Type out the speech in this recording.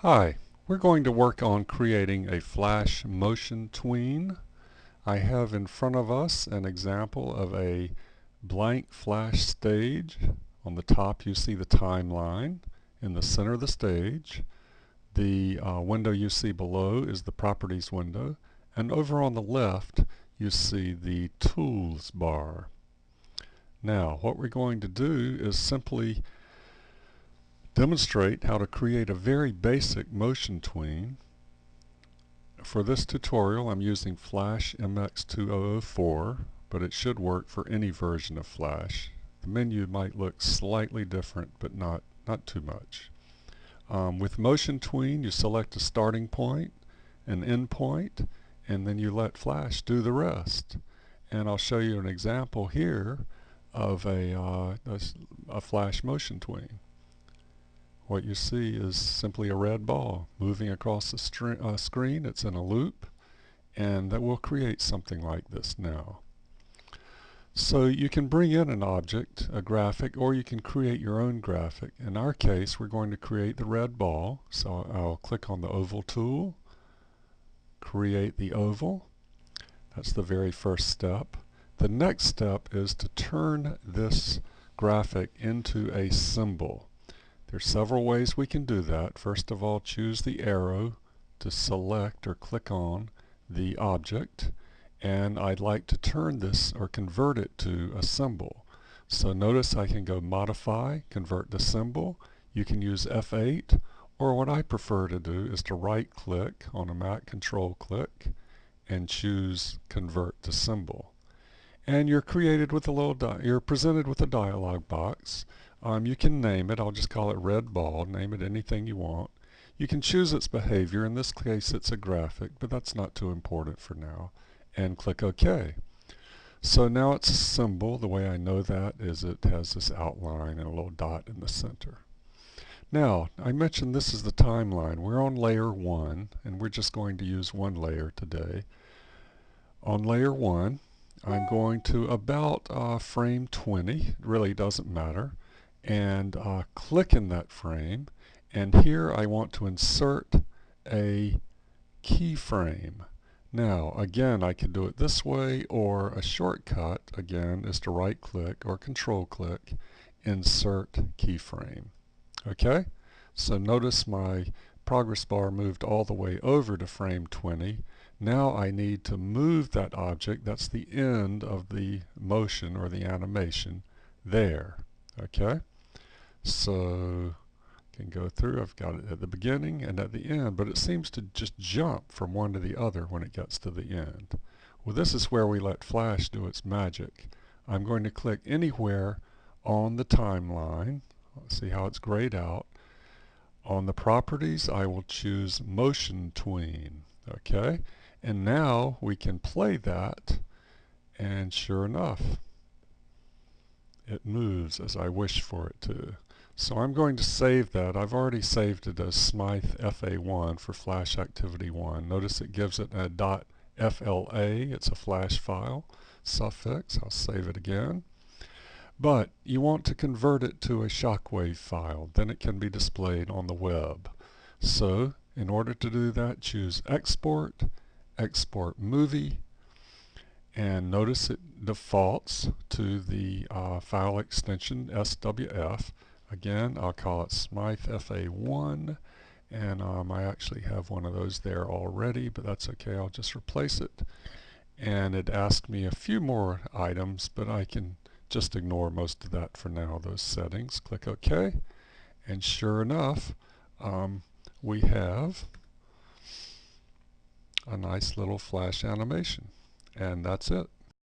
Hi, we're going to work on creating a flash motion tween. I have in front of us an example of a blank flash stage. On the top you see the timeline. In the center of the stage, the window you see below is the properties window, and over on the left you see the tools bar. Now what we're going to do is simply demonstrate how to create a very basic motion tween. For this tutorial I'm using Flash MX2004, but it should work for any version of Flash. The menu might look slightly different, but not too much. With Motion Tween you select a starting point, an end point, and then you let Flash do the rest. And I'll show you an example here of a Flash motion tween. What you see is simply a red ball moving across the screen. It's in a loop, and that will create something like this now. So you can bring in an object, a graphic, or you can create your own graphic. In our case, we're going to create the red ball. So I'll click on the oval tool, create the oval. That's the very first step. The next step is to turn this graphic into a symbol. There's several ways we can do that. First of all, choose the arrow to select or click on the object, and I'd like to turn this or convert it to a symbol. So notice I can go Modify, Convert to Symbol. You can use F8, or what I prefer to do is to right click on a Mac, control click, and choose Convert to Symbol. And you're presented with a dialog box. You can name it. I'll just call it red ball. Name it anything you want. You can choose its behavior. In this case it's a graphic, but that's not too important for now. And click OK. So now it's a symbol. The way I know that is it has this outline and a little dot in the center. Now, I mentioned this is the timeline. We're on layer 1, and we're just going to use one layer today. On layer 1, I'm going to about frame 20. It really doesn't matter. And click in that frame, and here I want to insert a keyframe. Now again, I can do it this way, or a shortcut again is to right click or control click, insert keyframe. Okay, so notice my progress bar moved all the way over to frame 20. Now I need to move that object, that's the end of the motion or the animation, there. Okay, so I can go through. I've got it at the beginning and at the end, but it seems to just jump from one to the other when it gets to the end. Well, this is where we let Flash do its magic. I'm going to click anywhere on the timeline. Let's see how it's grayed out. On the properties, I will choose Motion Tween. Okay, and now we can play that, and sure enough, it moves as I wish for it to. So I'm going to save that. I've already saved it as Smythe FA1 for Flash Activity 1. Notice it gives it a .fla. It's a Flash file suffix. I'll save it again. But you want to convert it to a shockwave file. Then it can be displayed on the web. So in order to do that, choose Export, Export Movie, and notice it defaults to the file extension SWF. Again, I'll call it Smythe FA1, and I actually have one of those there already, but that's okay. I'll just replace it. And it asked me a few more items, but I can just ignore most of that for now, those settings. Click OK, and sure enough, we have a nice little Flash animation. And that's it.